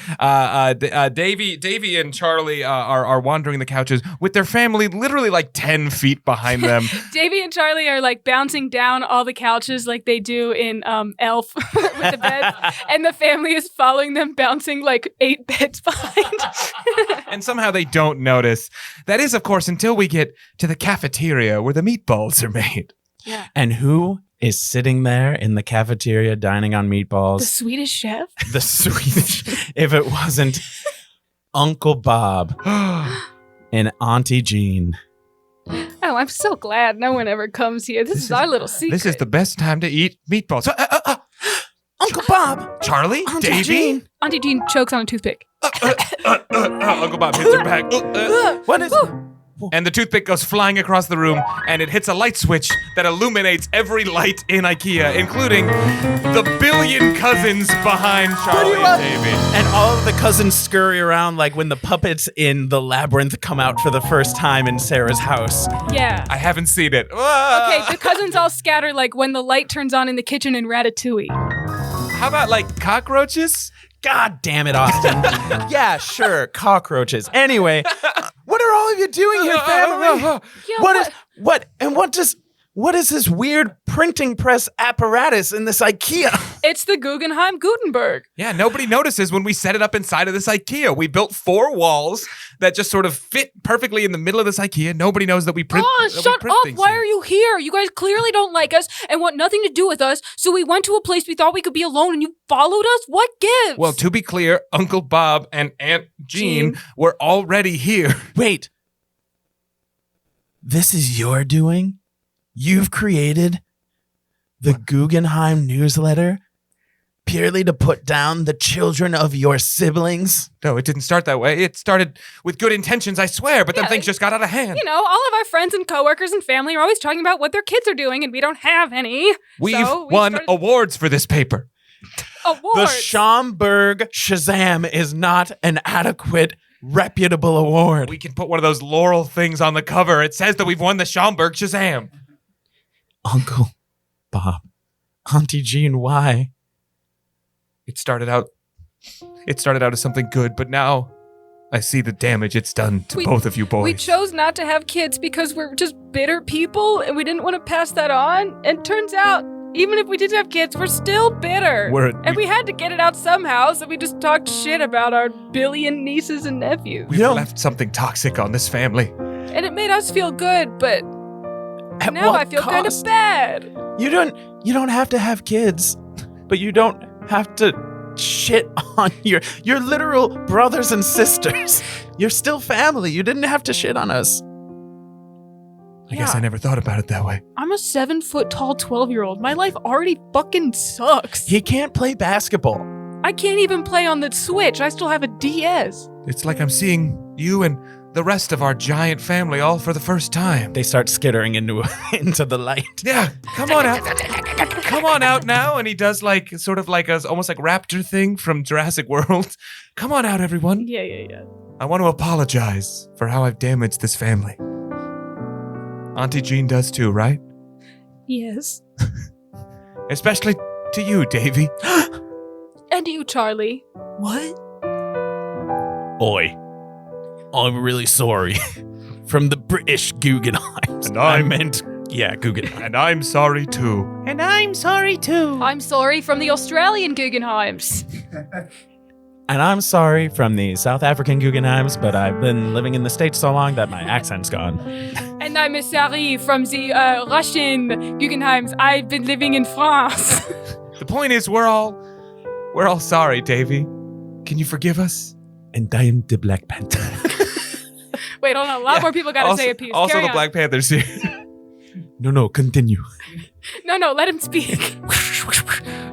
Davy and Charlie are wandering the couches with their family literally like 10 feet behind them. Davy and Charlie are like bouncing down all the couches like they do in Elf with the beds, and the family is following them, bouncing like 8 beds behind. And somehow they don't notice. That is, of course, until we get to the cafeteria where the meatballs are made. Yeah. And who is sitting there in the cafeteria dining on meatballs? The Swedish chef? The Swedish. If it wasn't Uncle Bob and Auntie Jean. Oh, I'm so glad no one ever comes here. This is our little secret. This is the best time to eat meatballs. Uncle Bob! Charlie? Auntie Davy? Jean. Auntie Jean chokes on a toothpick. Uncle Bob hits her back. What is... And the toothpick goes flying across the room, and it hits a light switch that illuminates every light in IKEA, including the billion cousins behind Charlie and Davy. And all of the cousins scurry around like when the puppets in the labyrinth come out for the first time in Sarah's house. Yeah. I haven't seen it. Okay, the cousins all scatter like when the light turns on in the kitchen in Ratatouille. How about like cockroaches? God damn it, Austin. Yeah, sure, cockroaches. Anyway, what are all of you doing here, family? Yeah, What is this weird printing press apparatus in this IKEA? It's the Guggenheim Gutenberg. Yeah, nobody notices when we set it up inside of this IKEA. We built 4 walls that just sort of fit perfectly in the middle of this IKEA. Nobody knows that we print. Oh, that we shut print up. things Why here. are you here? You guys clearly don't like us and want nothing to do with us. So we went to a place we thought we could be alone and you followed us? What gives? Well, to be clear, Uncle Bob and Aunt Jean were already here. Wait. This is your doing? You've created the Guggenheim newsletter purely to put down the children of your siblings? No, it didn't start that way. It started with good intentions, I swear, but then Yeah, things just got out of hand. you know, all of our friends and coworkers and family are always talking about what their kids are doing and we don't have any. We've So we won started- awards for this paper. The Awards. Schomburg Shazam is not an adequate, reputable award. We can put one of those laurel things on the cover. It says that we've won the Schomburg Shazam. Uncle Bob, Auntie Jean, why? It started out as something good, but now I see the damage it's done to both of you boys. We chose not to have kids because we're just bitter people and we didn't want to pass that on. And turns out, even if we didn't have kids, we're still bitter. And we had to get it out somehow, so we just talked shit about our billion nieces and nephews. We've left something toxic on this family. And it made us feel good, but At now what I feel kind of cost? bad. You don't have to have kids, but you don't have to shit on your literal brothers and sisters. You're still family. You didn't have to shit on us. I guess I never thought about it that way. I'm a 7-foot-tall 12-year-old. My life already fucking sucks. He can't play basketball. I can't even play on the Switch. I still have a DS. It's like I'm seeing you and the rest of our giant family all for the first time. They start skittering into the light. Yeah, come on out. Come on out now. And he does like sort of like a almost like raptor thing from Jurassic World. Come on out, everyone. Yeah. I want to apologize for how I've damaged this family. Auntie Jean does too, right? Yes. Especially to you, Davy. And you, Charlie. What? Oi. I'm really sorry. From the British Guggenheims. And I meant, Guggenheim. And I'm sorry too. And I'm sorry too. I'm sorry from the Australian Guggenheims. And I'm sorry from the South African Guggenheims, but I've been living in the States so long that my accent's gone. And I'm sorry from the Russian Guggenheims. I've been living in France. The point is, we're all sorry, Davy. Can you forgive us? And I am the Black Panther. Wait, hold on. A lot more people got to say a piece. Also, Carry the on. Black Panther's here. No, continue. No, let him speak.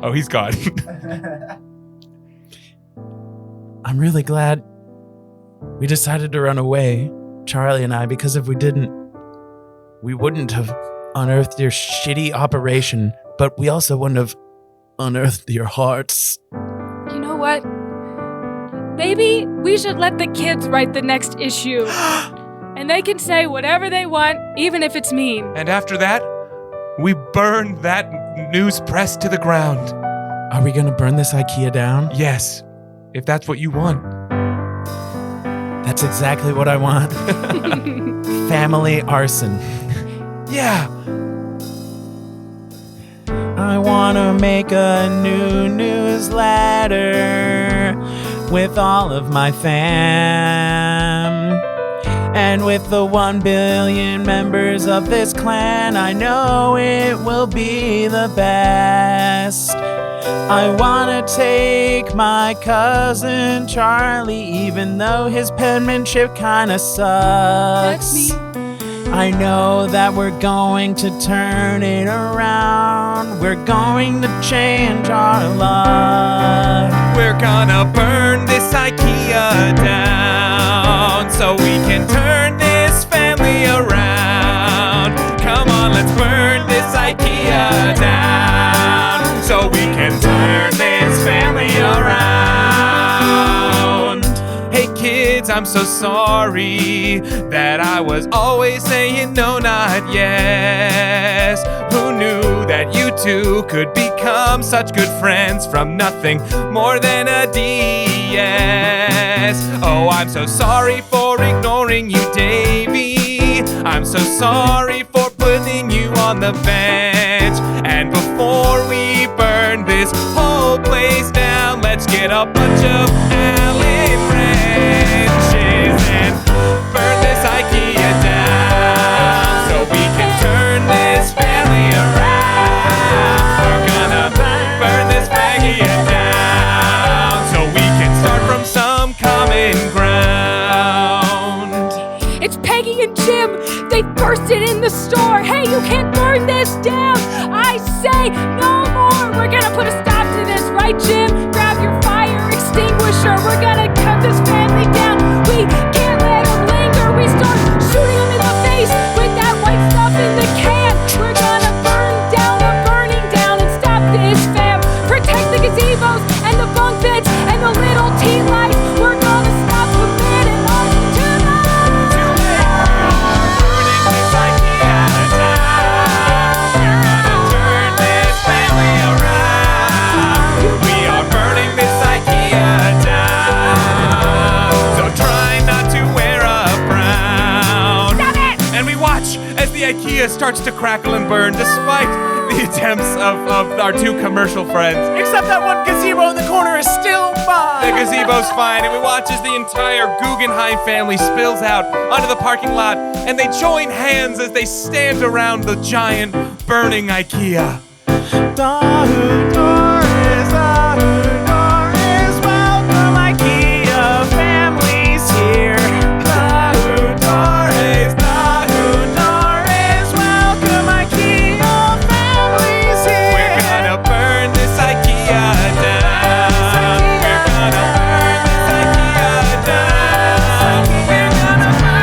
Oh, he's gone. I'm really glad we decided to run away, Charlie and I, because if we didn't, we wouldn't have unearthed your shitty operation, but we also wouldn't have unearthed your hearts. You know what? Maybe we should let the kids write the next issue. And they can say whatever they want, even if it's mean. And after that, we burn that news press to the ground. Are we gonna burn this IKEA down? Yes, if that's what you want. That's exactly what I want. Family arson. Yeah. I wanna make a new newsletter with all of my fam. And with the 1 billion members of this clan, I know it will be the best. I wanna take my cousin Charlie, even though his penmanship kinda sucks. That's me. I know that we're going to turn it around. We're going to change our luck. We're gonna burn this IKEA down so we can turn this family around. Come on, let's burn this IKEA down so we can turn this family around. Hey kids, I'm so sorry that I was always saying no, not yes. Who knew that you two could become such good friends from nothing more than a DS? Oh, I'm so sorry for ignoring you, Davy. I'm so sorry for putting you on the bench. And before we burn this whole place down, let's get a bunch of Allen wrenches and burn this IKEA down so we can turn this family around. We're gonna burn this IKEA down so we can start from some common ground. It's Peggy and Jim. They bursted in the store. Hey, you can't burn this down. I say no more. We're gonna put a stop to this, right, Jim? Grab your fire extinguisher. We're gonna cut this family down. We can't let them linger. We start shooting them in the face with that white stuff in the can. We're gonna burn down the burning down and stop this fam. Protect the gazebos and the bunk beds and the little tea lights. We're gonna stop the man and march to the Burning this IKEA down. We're gonna turn this family around. We are burning this IKEA down. So try not to wear a frown. Stop it! And we watch as the IKEA starts to crackle and burn despite the attempts of our two commercial friends. Except that one gazebo in the corner is still The fine. gazebo's fine, and we watch as the entire Guggenheim family spills out onto the parking lot, and they join hands as they stand around the giant burning IKEA. Welcome IKEA families here. Welcome IKEA families here. We're gonna burn this IKEA down. We're gonna burn this IKEA down. We're gonna burn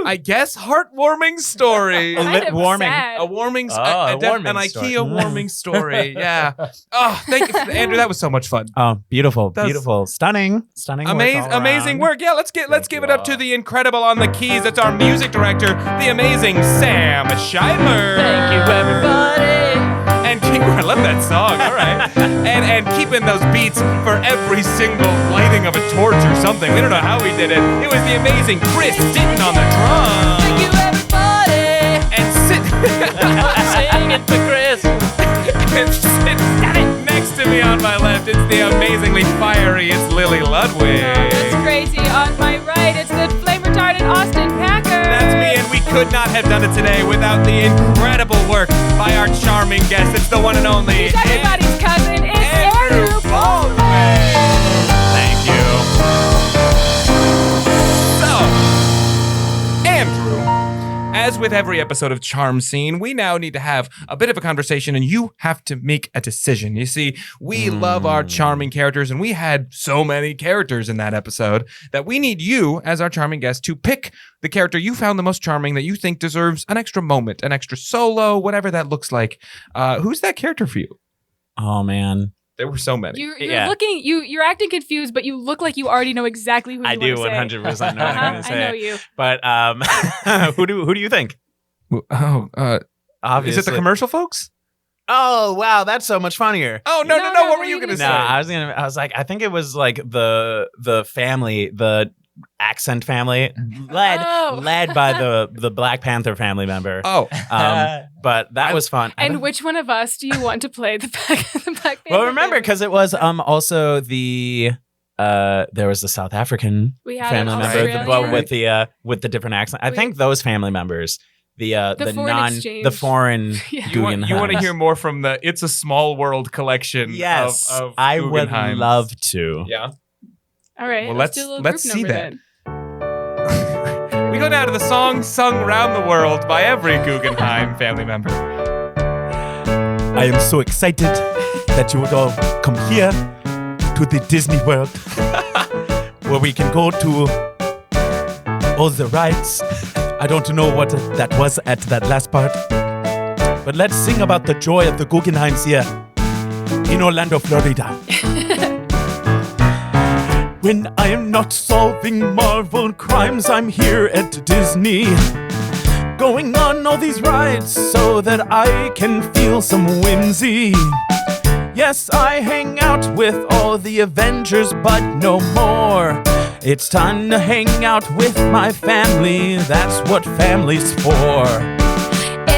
I guess heartwarming story. Kind of warming. sad. A warming, a warming an story. IKEA warming story. Yeah. Oh, thank you, Andrew. That was so much fun. Oh, beautiful, That's- beautiful, stunning work all Amazing around. work. Yeah, let's give Thank it you up to all. the incredible on the keys. It's our music director, the amazing Sam Scheidler. Thank you, everybody. And I love that song. All right. and keeping those beats for every single lighting of a torch or something. We don't know how we did it. It was the amazing Chris Ditton on the drums. Thank you, everybody. And Sing it for Chris. and sit next to me on my left, it's the amazingly fiery, it's Lily Ludwig. That's crazy. On my right, it's the flame retardant Austin Packard. That's me, and we could not have done it today without the incredible work by our charming guest. It's the one and only He's everybody's cousin. It's Andrew Baldwin. Thank you. So, Andrew, as with every episode of Charm Scene, we now need to have a bit of a conversation, and you have to make a decision. You see, we love our charming characters, and we had so many characters in that episode that we need you, as our charming guest, to pick the character you found the most charming that you think deserves an extra moment, an extra solo, whatever that looks like. Who's that character for you? Oh man, There were so many. You're Yeah. looking. You're acting confused, but you look like you already know exactly who you I do want to say. 100% know what I'm going to I know say. you. But who do you think? Oh, Obviously. is it the commercial folks? Oh wow, that's so much funnier. Oh no! No, What what were you were gonna you say? No, I was like, I think it was like the family, the accent family, Oh. led by the Black Panther family member. Oh, But that was fun. And which one of us do you want to play the Black Panther? well, remember family? because it was also the there was the South African we had family an member Australian. with the different accent. I We- think those family members, the foreign exchange. the foreign Yeah. you want to Guggenheims. hear more from the "It's a Small World" collection? Yes, of I would Guggenheims. love to. Yeah. All right. Well, let's do a little let's group see number that. then. We go now to the song sung around the world by every Guggenheim family member. I am so excited that you would all come here to the Disney World, where we can go to all the rides. I don't know what that was at that last part, but let's sing about the joy of the Guggenheims here in Orlando, Florida. When I am not solving Marvel crimes, I'm here at Disney, going on all these rides so that I can feel some whimsy. Yes, I hang out with all the Avengers, but no more. It's time to hang out with my family. That's what family's for.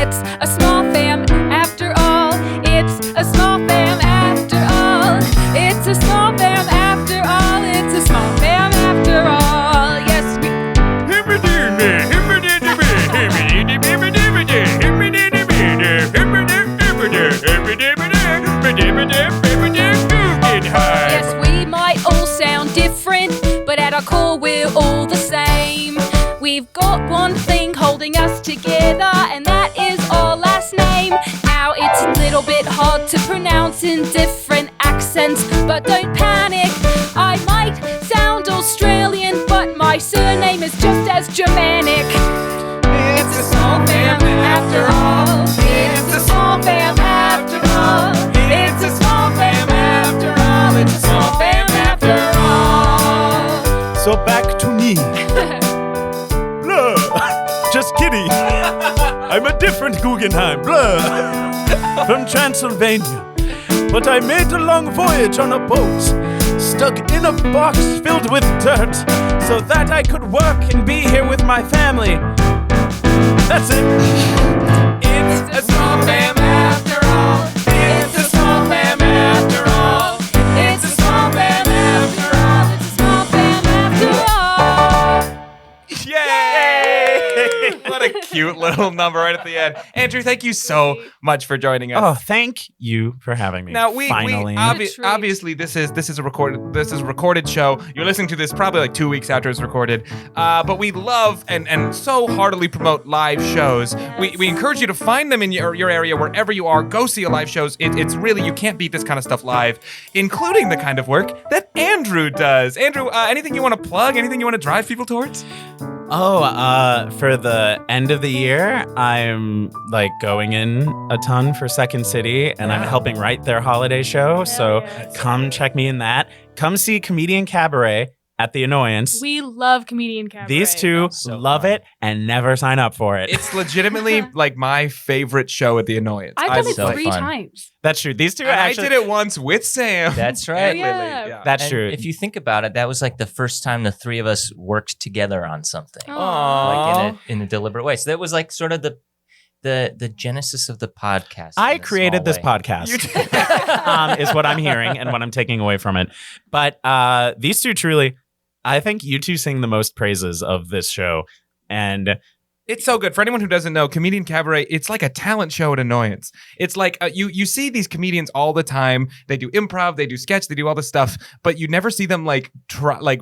It's a small fam after all. It's a small fam after all. It's a small fam after all. It's a small fam after all. Yes, we. Yes, we might all sound different, but at our core we're all the same. We've got one thing holding us together, and that is our last name. Now it's a little bit hard to pronounce in different accents, but don't panic. I might sound Australian, but my surname is just as Germanic. It's a small fam after all. It's a small fam after all. It's a small fam after all. It's a small fam after all. So back to me. Blah. Just kidding. I'm a different Guggenheim. Blah. From Transylvania. But I made a long voyage on a boat, stuck in a box filled with dirt, so that I could work and be here with my family. That's it. It's a small fam after all. It's a small fam after all. It's a small fam after all. It's a small fam after all. Yay! What a cute little number right at the end. Andrew, thank you so much for joining us. Oh, thank you for having me. Now we finally. What a treat. obviously this is a recorded show. You're listening to this probably like 2 weeks after it's recorded. But we love and so heartily promote live shows. We encourage you to find them in your area wherever you are. Go see a live shows. It's really, you can't beat this kind of stuff live, including the kind of work that Andrew does. Andrew, anything you want to plug? Anything you want to drive people towards? For the end of the year, I'm like going in a ton for Second City, and I'm helping write their holiday show. So yes. come check me in that. Come see Comedian Cabaret at the Annoyance. We love Comedian Cabaret. These two So love fun. it and never sign up for it. It's legitimately like my favorite show at the Annoyance. I've done it so 3 fun. times. That's true. These two are And actually. I did it once with Sam. That's right. And Yeah. Lily. Yeah. That's And true. if you think about it, that was like the first time the three of us worked together on something, Aw. like in a deliberate way. So that was like sort of the genesis of the podcast. I in a created small this way. podcast. Is what I'm hearing and what I'm taking away from it. But these two truly, I think you two sing the most praises of this show. And It's so good. For anyone who doesn't know, Comedian Cabaret, it's like a talent show at Annoyance. It's like you see these comedians all the time. They do improv, they do sketch, they do all this stuff, but you never see them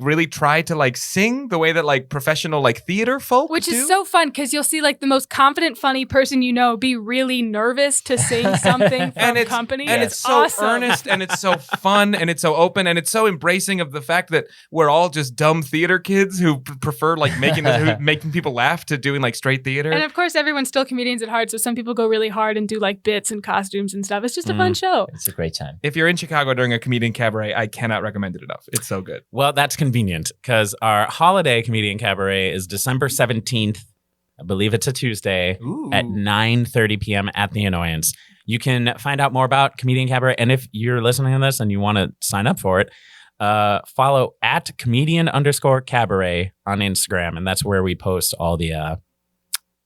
really try to like sing the way that like professional like theater folk Which do. is so fun because you'll see like the most confident, funny person you know be really nervous to sing something from company. And it's so awesome. earnest and it's so fun and it's so open and it's so embracing of the fact that we're all just dumb theater kids who prefer like making people laugh to doing like straight theater. And of course, everyone's still comedians at heart, so some people go really hard and do like bits and costumes and stuff. It's just a fun show. It's a great time. If you're in Chicago during a Comedian Cabaret, I cannot recommend it enough. It's so good. well, that's convenient because our holiday Comedian Cabaret is December 17th. I believe it's a Tuesday Ooh. at 9:30 p.m. at the Annoyance. You can find out more about Comedian Cabaret. And if you're listening to this and you want to sign up for it, follow at comedian_cabaret on Instagram. And that's where we post all the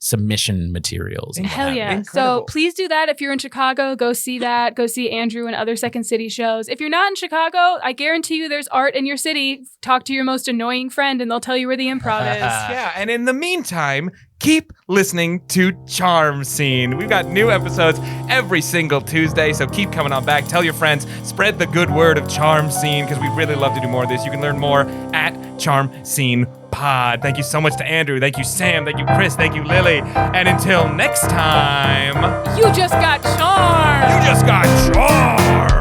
submission materials. and what Hell have yeah. you. Incredible. So please do that. If you're in Chicago, go see that. Go see Andrew and other Second City shows. If you're not in Chicago, I guarantee you there's art in your city. Talk to your most annoying friend and they'll tell you where the improv is. Yeah, and in the meantime, keep listening to Charm Scene. We've got new episodes every single Tuesday, so keep coming on back. Tell your friends, spread the good word of Charm Scene because we really love to do more of this. You can learn more at Charm Scene Pod. Thank you so much to Andrew. Thank you, Sam. Thank you, Chris. Thank you, Lily. And until next time, You just got charmed. you just got charmed.